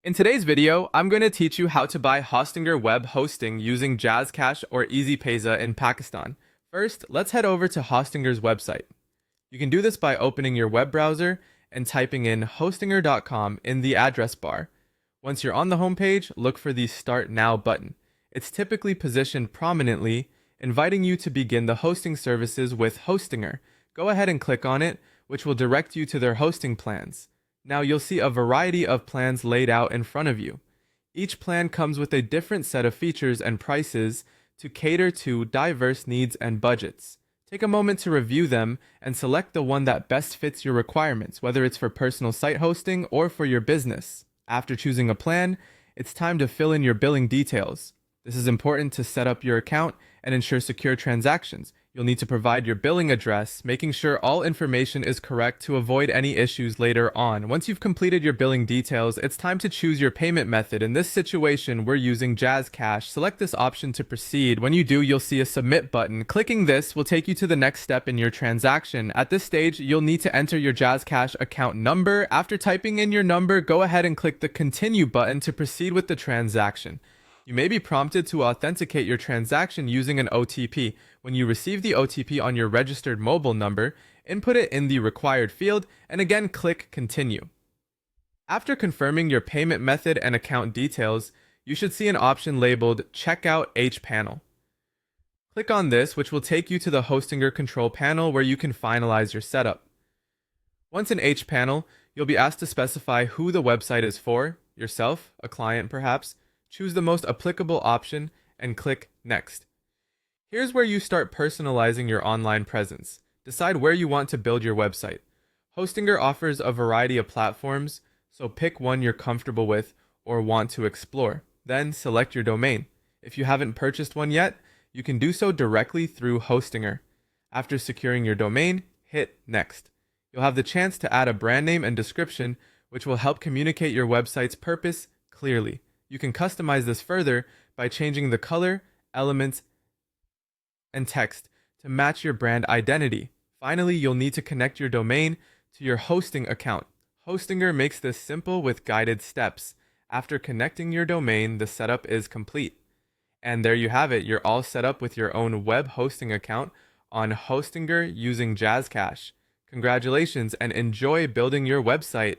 In today's video, I'm going to teach you how to buy Hostinger web hosting using JazzCash or EasyPaisa in Pakistan. First, let's head over to Hostinger's website. You can do this by opening your web browser and typing in hostinger.com in the address bar. Once you're on the homepage, look for the Start Now button. It's typically positioned prominently, inviting you to begin the hosting services with Hostinger. Go ahead and click on it, which will direct you to their hosting plans. Now you'll see a variety of plans laid out in front of you. Each plan comes with a different set of features and prices to cater to diverse needs and budgets. Take a moment to review them and select the one that best fits your requirements, whether it's for personal site hosting or for your business. After choosing a plan, it's time to fill in your billing details. This is important to set up your account and ensure secure transactions. You'll need to provide your billing address, making sure all information is correct to avoid any issues later on. Once you've completed your billing details, it's time to choose your payment method. In this situation, we're using JazzCash. Select this option to proceed. When you do, you'll see a submit button. Clicking this will take you to the next step in your transaction. At this stage, you'll need to enter your JazzCash account number. After typing in your number, go ahead and click the continue button to proceed with the transaction. You may be prompted to authenticate your transaction using an OTP. When you receive the OTP on your registered mobile number, input it in the required field and again click Continue. After confirming your payment method and account details, you should see an option labeled Checkout H Panel. Click on this, which will take you to the Hostinger control panel where you can finalize your setup. Once in H Panel, you'll be asked to specify who the website is for, yourself, a client perhaps. Choose the most applicable option and click Next. Here's where you start personalizing your online presence. Decide where you want to build your website. Hostinger offers a variety of platforms, so pick one you're comfortable with or want to explore. Then select your domain. If you haven't purchased one yet, you can do so directly through Hostinger. After securing your domain, hit Next. You'll have the chance to add a brand name and description, which will help communicate your website's purpose clearly. You can customize this further by changing the color, elements, and text to match your brand identity. Finally, you'll need to connect your domain to your hosting account. Hostinger makes this simple with guided steps. After connecting your domain, the setup is complete. And there you have it. You're all set up with your own web hosting account on Hostinger using JazzCash. Congratulations and enjoy building your website.